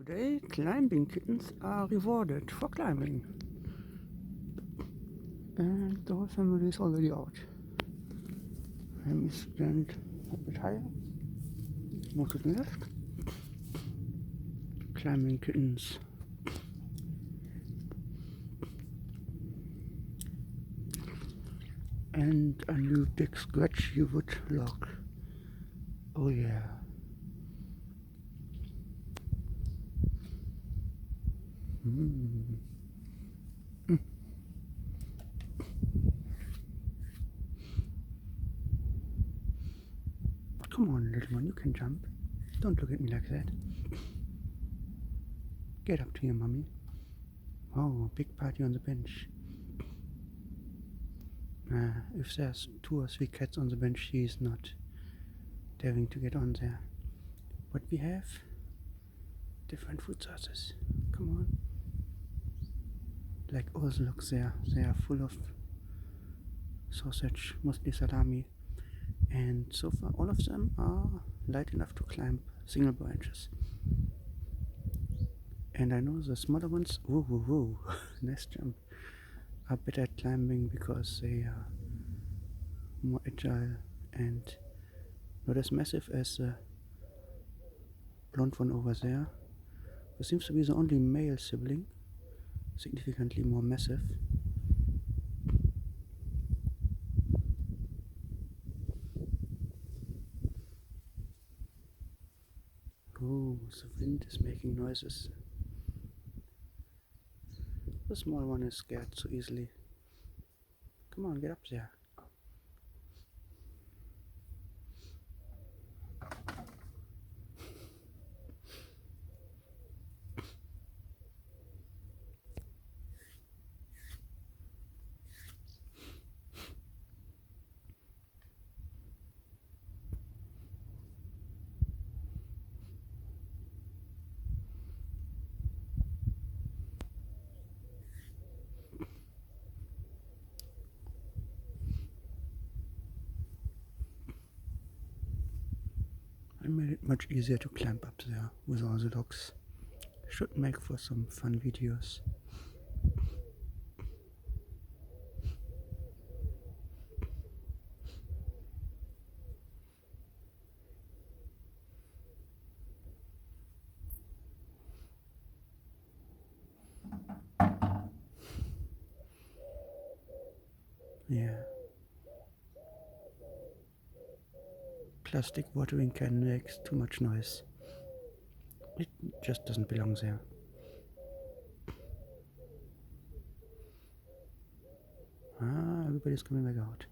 Today, climbing kittens are rewarded for climbing. And the whole family is already out. Let me stand a bit higher. More to the left. Climbing kittens. And a new big scratch you would lock. Oh yeah. Mm. Come on, little one, you can jump. Don't look at me like that. Get up to your mummy. Oh, big party on the bench. If there's 2 or 3 cats on the bench, she is not daring to get on there. But we have different food sources. Come on. Like all the looks there, they are full of sausage, mostly salami. And so far all of them are light enough to climb single branches. And I know the smaller ones, woo, nice jump, are better at climbing because they are more agile and not as massive as the blonde one over there, who seems to be the only male sibling, significantly more massive. Oh, the wind is making noises. The small one is scared so easily. Come on, get up there. I made it much easier to climb up there with all the logs. Should make for some fun videos. Yeah. Plastic watering can makes too much noise. It just doesn't belong there. Everybody's coming back out.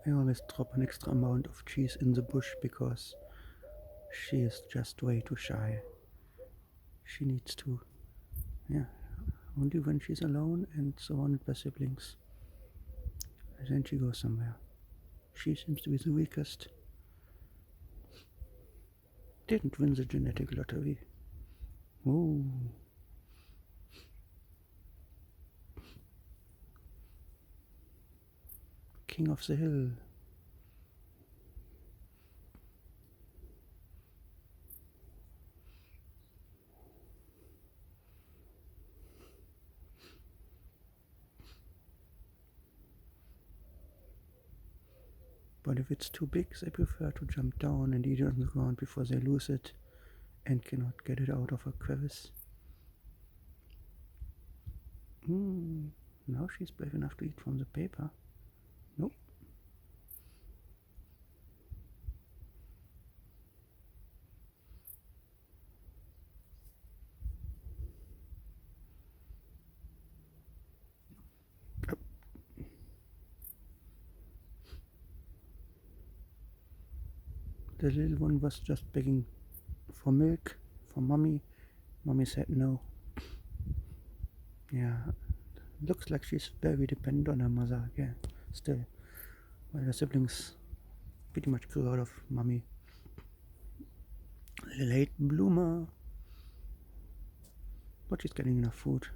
I always drop an extra amount of cheese in the bush because she is just way too shy. She needs to, only when she's alone and surrounded by siblings. And then she goes somewhere. She seems to be the weakest. Didn't win the genetic lottery. Oh. King of the hill. But if it's too big, they prefer to jump down and eat it on the ground before they lose it and cannot get it out of a crevice. Now she's brave enough to eat from the paper. Nope. The little one was just begging for milk, for mommy. Mommy said no. Yeah, looks like she's very dependent on her mother again, still. while the siblings pretty much grew out of mommy. Late bloomer, but she's getting enough food.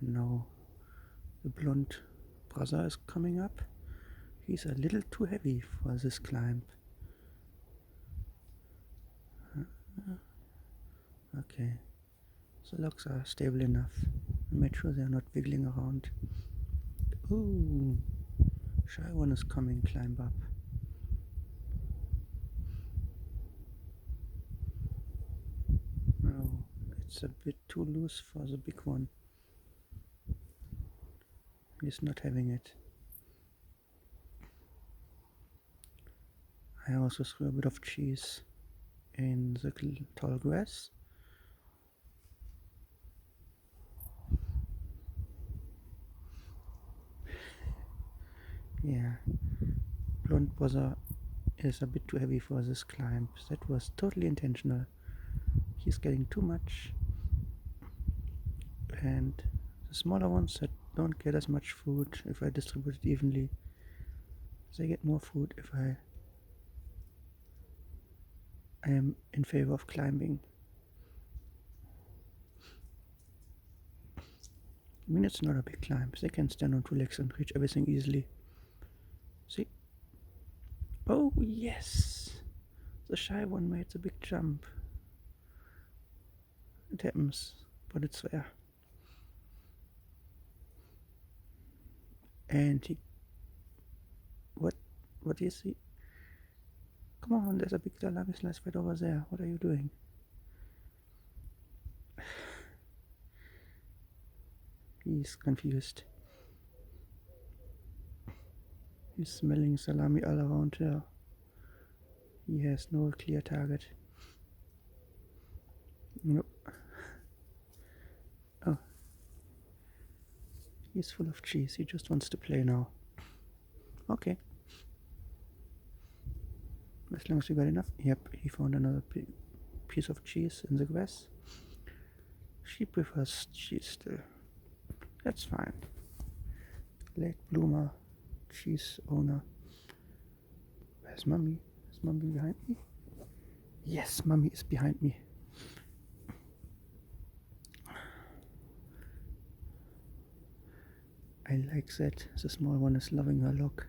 No, the blonde brother is coming up. He's a little too heavy for this climb. Okay, the logs are stable enough. I made sure they're not wiggling around. Ooh, shy one is coming, climb up. No, it's a bit too loose for the big one. He's not having it. I also threw a bit of cheese in the tall grass. Yeah, blonde brother is a bit too heavy for this climb. That was totally intentional. He's getting too much, and the smaller ones that don't get as much food, if I distribute it evenly, they get more food if I am in favor of climbing. I mean, it's not a big climb. They can stand on two legs and reach everything easily. See? Oh, yes! The shy one made the big jump. It happens, but it's fair. And he... What is he? Come on, there's a big salami slice right over there. What are you doing? He's confused. He's smelling salami all around here. He has no clear target. Nope. Oh. He's full of cheese. He just wants to play now. Okay. As long as we got enough. Yep, he found another piece of cheese in the grass. She prefers cheese still. That's fine. Late bloomer, cheese owner. Where's mommy? Is mommy behind me? Yes, mommy is behind me. I like that the small one is loving her log.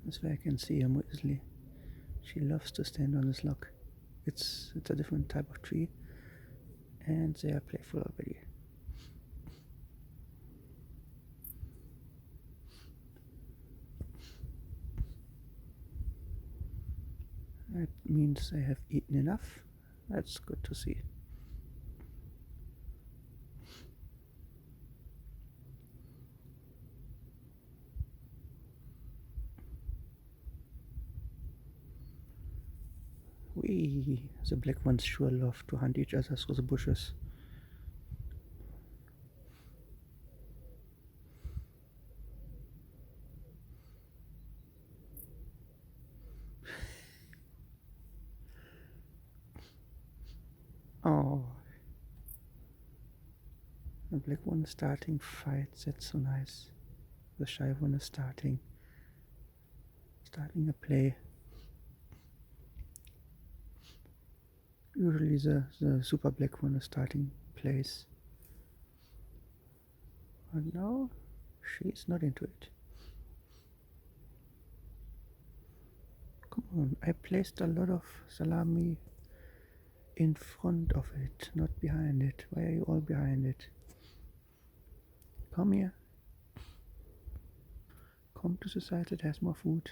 This way I can see her more easily. She loves to stand on this log. It's a different type of tree, and they are playful already. That means I have eaten enough. That's good to see. Whee! The black ones sure love to hunt each other through the bushes. Oh, the black one is starting fights. That's so nice. The shy one is starting a play. Usually the super black one is starting plays. But now she's not into it. Come on, I placed a lot of salami in front of it, not behind it. Why are you all behind it? Come here. Come to the side that has more food.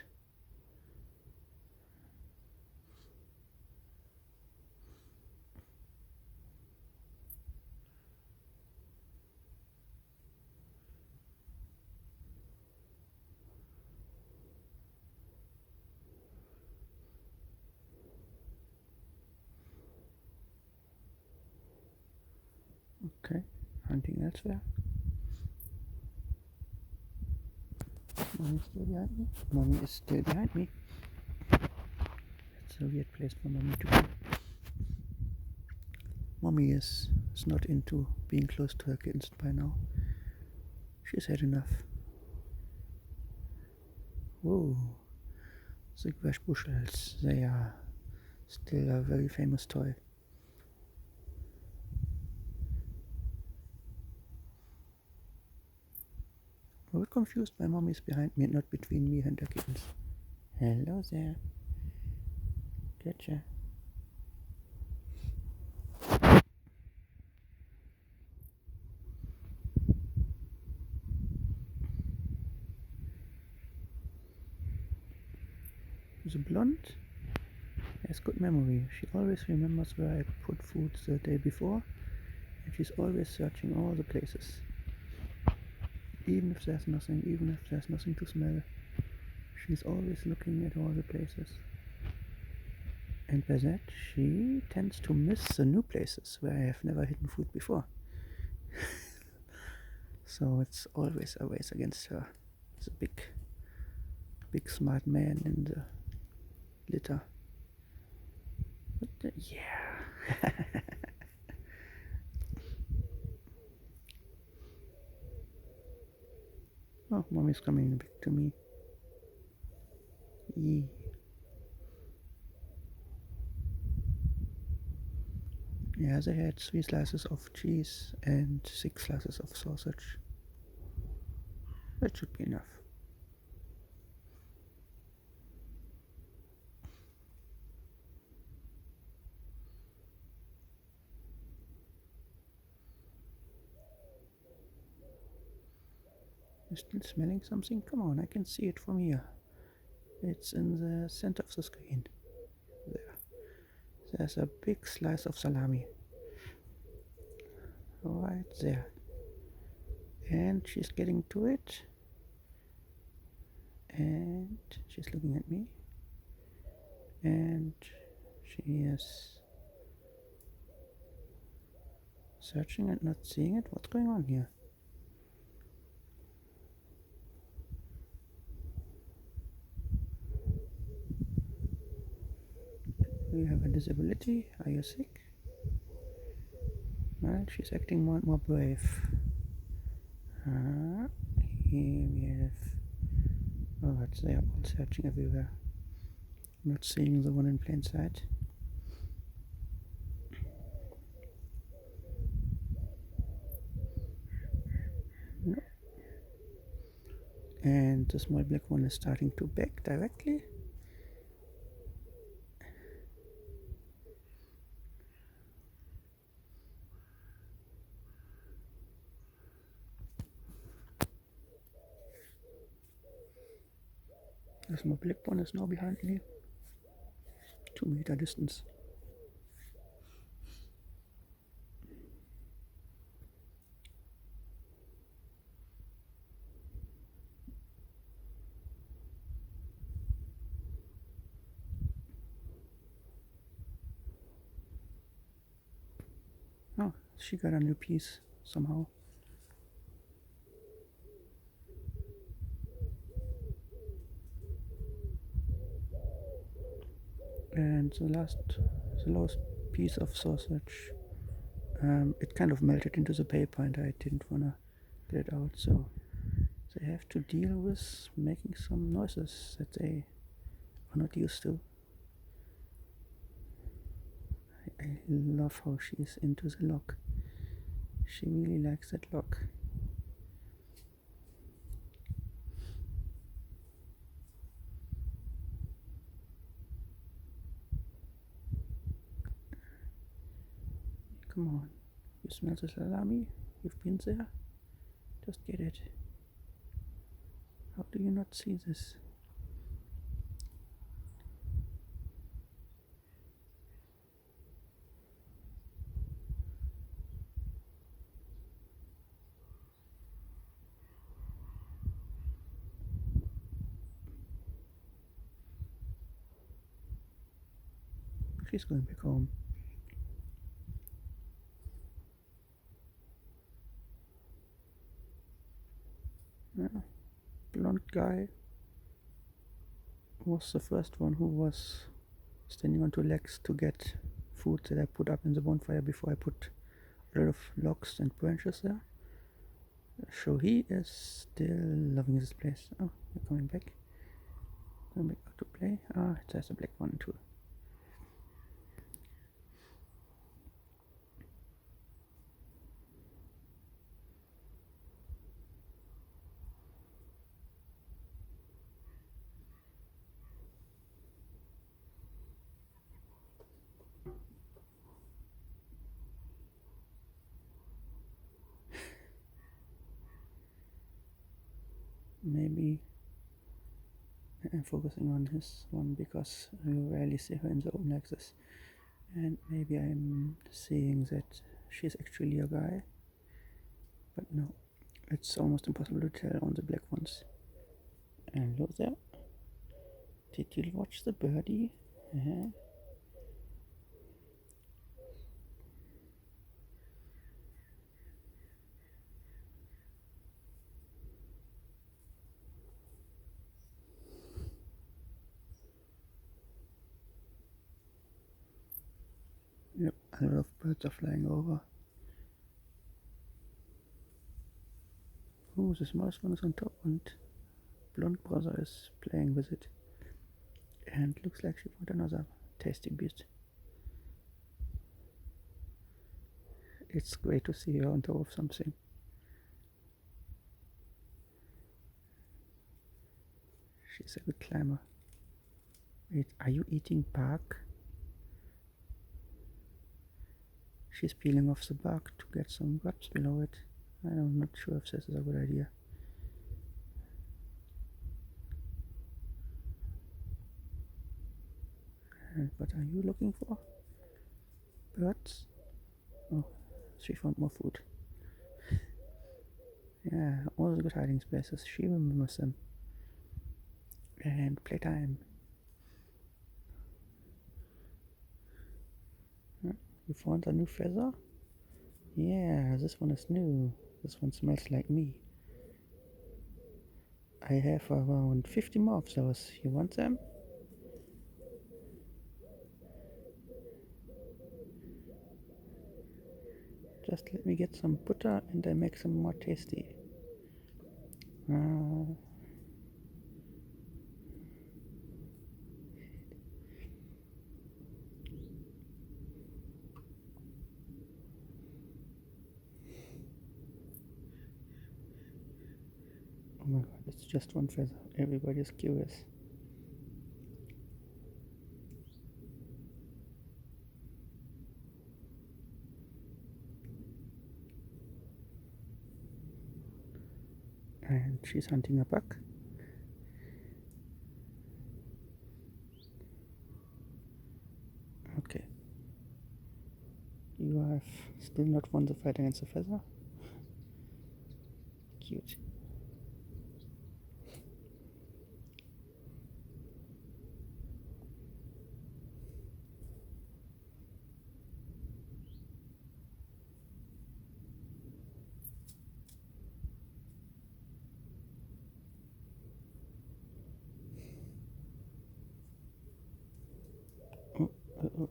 Okay, hunting elsewhere. Mommy is still behind me. Mommy is still behind me. a weird place for mommy to be. Mommy is not into being close to her kittens by now. She's had enough. Whoa, Zigzag bushels, they are still a very famous toy. I'm a bit confused why mommy is behind me and not between me and the kittens. Hello there. Gotcha. The blonde has good memory. She always remembers where I put food the day before, and she's always searching all the places. Even if there's nothing to smell, she's always looking at all the places. And by that, she tends to miss the new places where I have never hidden food before. So it's always a race against her. It's a big smart man in the litter. Yeah. Oh, mommy's coming back to me. Yee. Yeah, they had 3 slices of cheese and 6 slices of sausage. That should be enough. You're still smelling something? Come on, I can see it from here. It's in the center of the screen. There. There's a big slice of salami. Right there. And she's getting to it. And she's looking at me. And she is searching and not seeing it. What's going on here? Do you have a disability? Are you sick? Well, she's acting more and more brave. Here we have... Oh, but they are all searching everywhere. Not seeing the one in plain sight. No. And the small black one is starting to back directly. The small black one is now behind me. 2 meter distance. Oh, she got a new piece somehow. And the last piece of sausage, it kind of melted into the paper and I didn't wanna get it out, so they have to deal with making some noises that they are not used to. I love how she's into the lock. She really likes that lock. Come on, you smell the salami? You've been there? Just get it. How do you not see this? She's going back home. Yeah. Blonde guy was the first one who was standing on two legs to get food that I put up in the bonfire before I put a lot of logs and branches there. So he is still loving this place. Oh, you're coming back. Coming back out to play. Ah, there's a black one too. Maybe I'm focusing on this one because you rarely see her in the open like this. And maybe I'm seeing that she's actually a guy. But no, it's almost impossible to tell on the black ones. And look there. Did you watch the birdie? Yeah. Yep, a lot of birds are flying over. Oh, the smallest one is on top and blonde brother is playing with it. And looks like she found another tasty bit. It's great to see her on top of something. She's a good climber. Wait, are you eating bark? She's peeling off the bark to get some grubs below it. I'm not sure if this is a good idea. And what are you looking for? Birds? Oh, she found more food. Yeah, all the good hiding places. She remembers them. And playtime. You found a new feather? Yeah, this one is new. This one smells like me. I have around 50 more of those. You want them? Just let me get some butter and I make them more tasty. Oh my god, it's just one feather. Everybody's curious. And she's hunting a buck. Okay. You have still not won the fight against the feather? Cute. Oh, oh.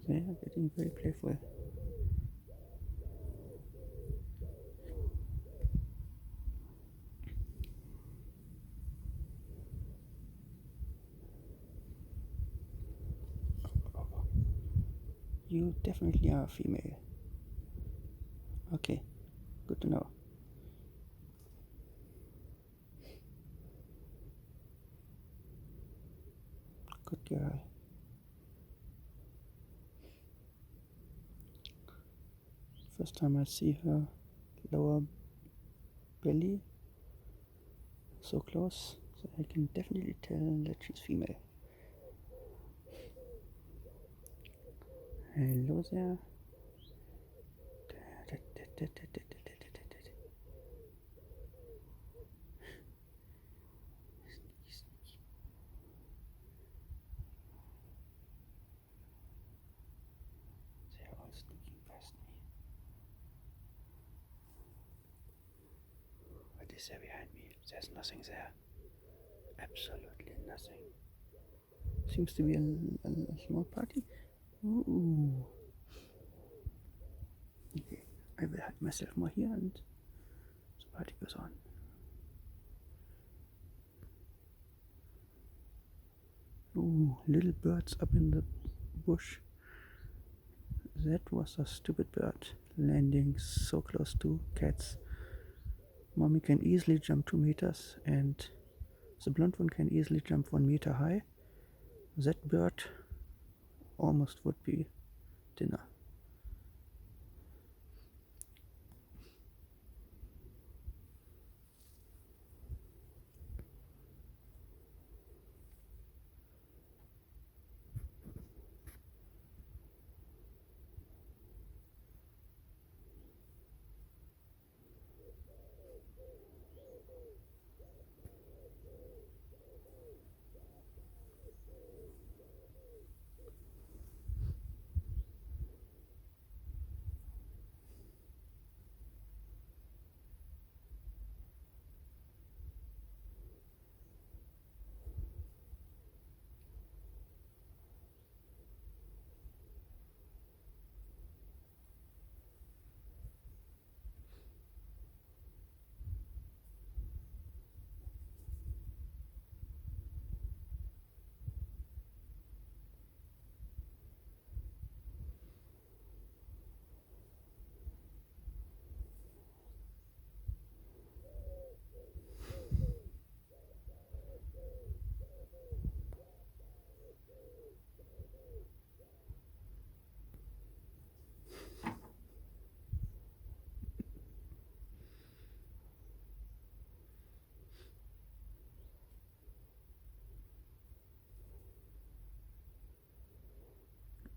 They are getting very playful. You definitely are a female. Okay, good to know. Good girl. First time I see her lower belly so close, so I can definitely tell that she's female. Hello there. They're all sneaking past me. What is there behind me? There's nothing there. Absolutely nothing. Seems to be a small party. Ooh. Okay, I will hide myself more here and the party goes on. Ooh, little birds up in the bush. That was a stupid bird landing so close to cats. Mommy can easily jump 2 meters, and the blonde one can easily jump 1 meter high. That bird almost would be dinner.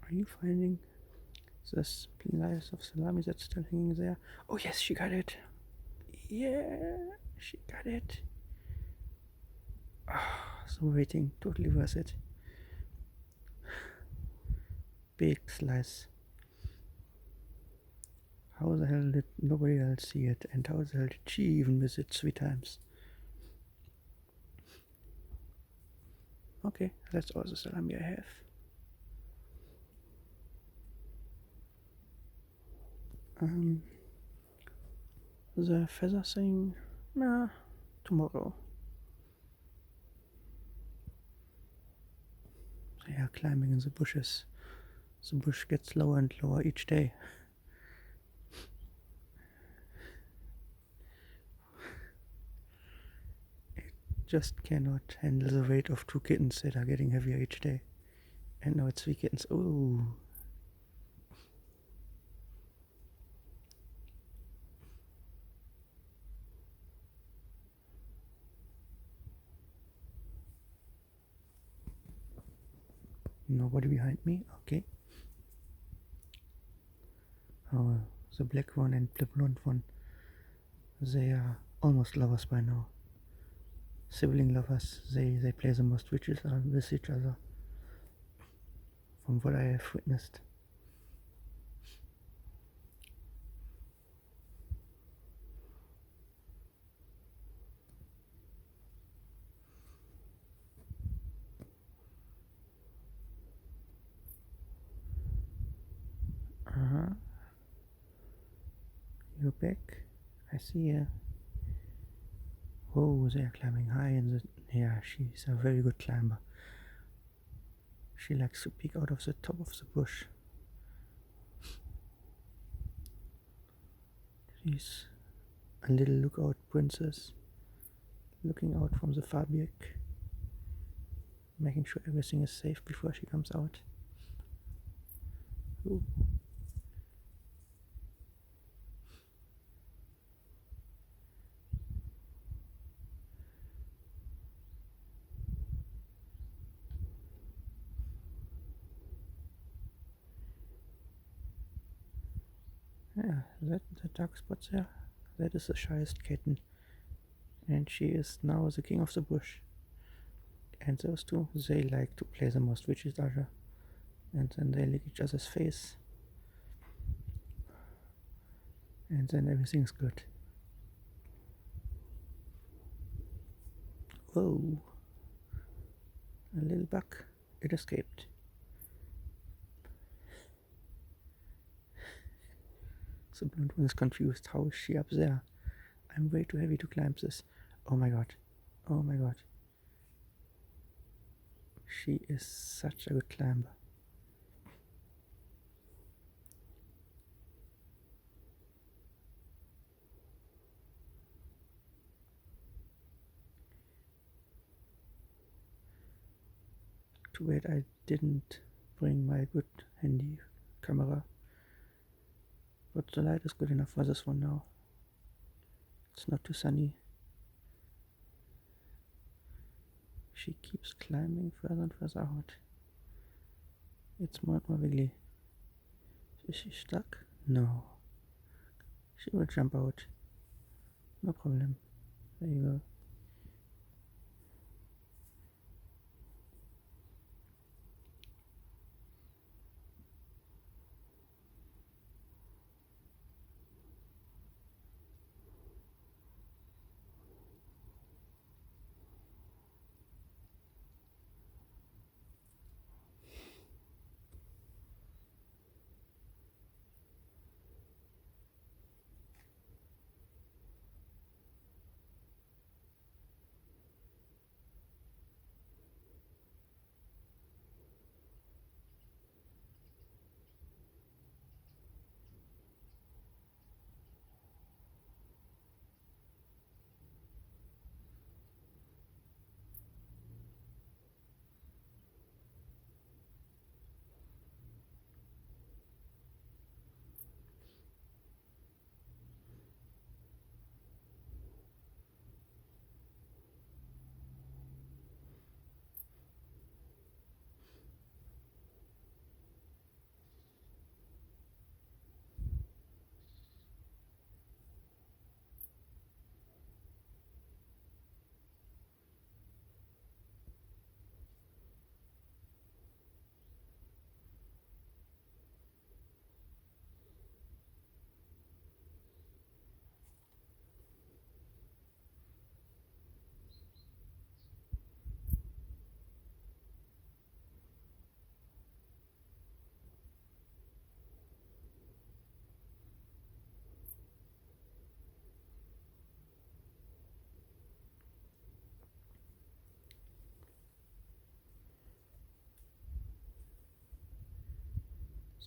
Are you finding the slice of salami that's still hanging there? Oh yes, she got it. Yeah, she got it. Ah, so waiting, totally worth it. Big slice. How the hell did nobody else see it? And how the hell did she even miss it 3 times? Okay, that's all the salami I have. The feather thing, nah, tomorrow. They are climbing in the bushes. The bush gets lower and lower each day. Just cannot handle the weight of 2 kittens that are getting heavier each day. And now it's 3 kittens. Ooh. Nobody behind me. Okay. Oh, the black one and the blonde one. They are almost lovers by now. Sibling lovers. They play the most with each other. From what I have witnessed. Uh-huh. You're back. I see you. Oh, they are climbing high in the... Yeah, she's a very good climber. She likes to peek out of the top of the bush. She's a little lookout princess, looking out from the far back, making sure everything is safe before she comes out. Ooh. Yeah, that the dark spot there, that is the shyest kitten, and she is now the king of the bush. And those two, they like to play the most with each other, and then they lick each other's face, and then everything's good. Whoa, A little bug. It escaped. The blonde one is confused. How is she up there? I'm way too heavy to climb this. Oh my god. Oh my god. She is such a good climber. Too bad I didn't bring my good handy camera. But the light is good enough for this one now. It's not too sunny. She keeps climbing further and further out. It's more and more wiggly. Is she stuck? No. She will jump out. No problem. There you go.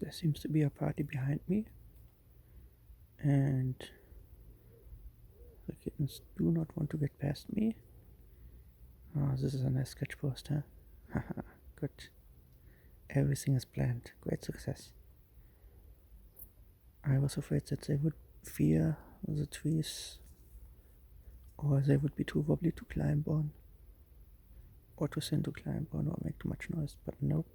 There seems to be a party behind me. And the kittens do not want to get past me. Oh, this is a nice sketch post, huh? Haha, good. Everything is planned. Great success. I was afraid that they would fear the trees, or they would be too wobbly to climb on, or too thin to climb on, or make too much noise, but nope.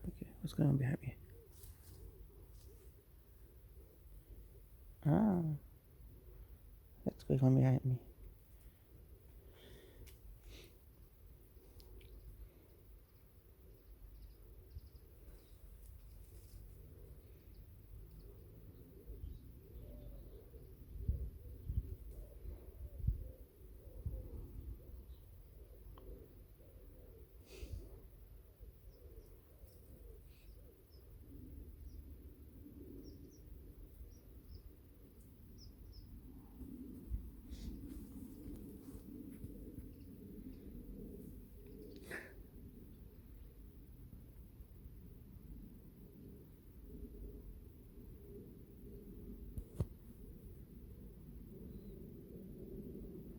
Okay, what's going on behind me? Ah, that's going on behind me.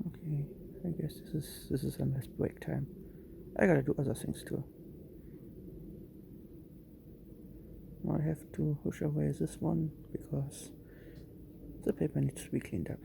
Okay, I guess this is a nice break time. I gotta do other things too. I have to push away this one because the paper needs to be cleaned up.